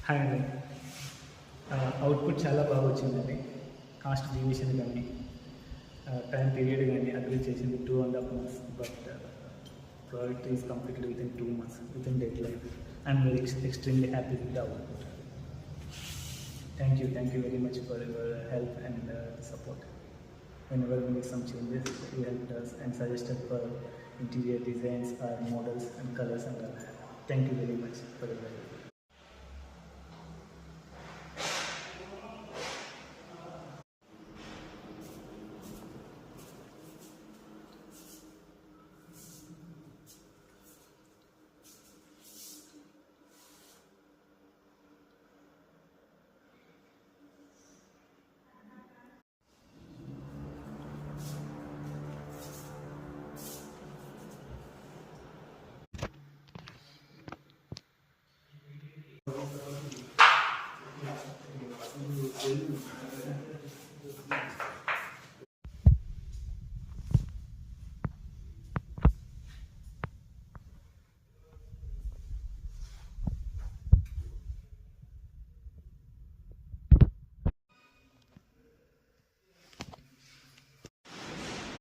Hi అండి. Output చాలా బాగా వచ్చిందండి. కాస్ట్ డివిజన్ గానీ, టైమ్ పీరియడ్ గానీ అగ్రీ చేసింది 2½ months. But project is completed within 2 months, within deadline. I'm very extremely happy with the output. Thank you very much for your help and support. Whenever we make some changes, you helped us and suggested for interior designs or models and colors and all. Thank you very much for your help.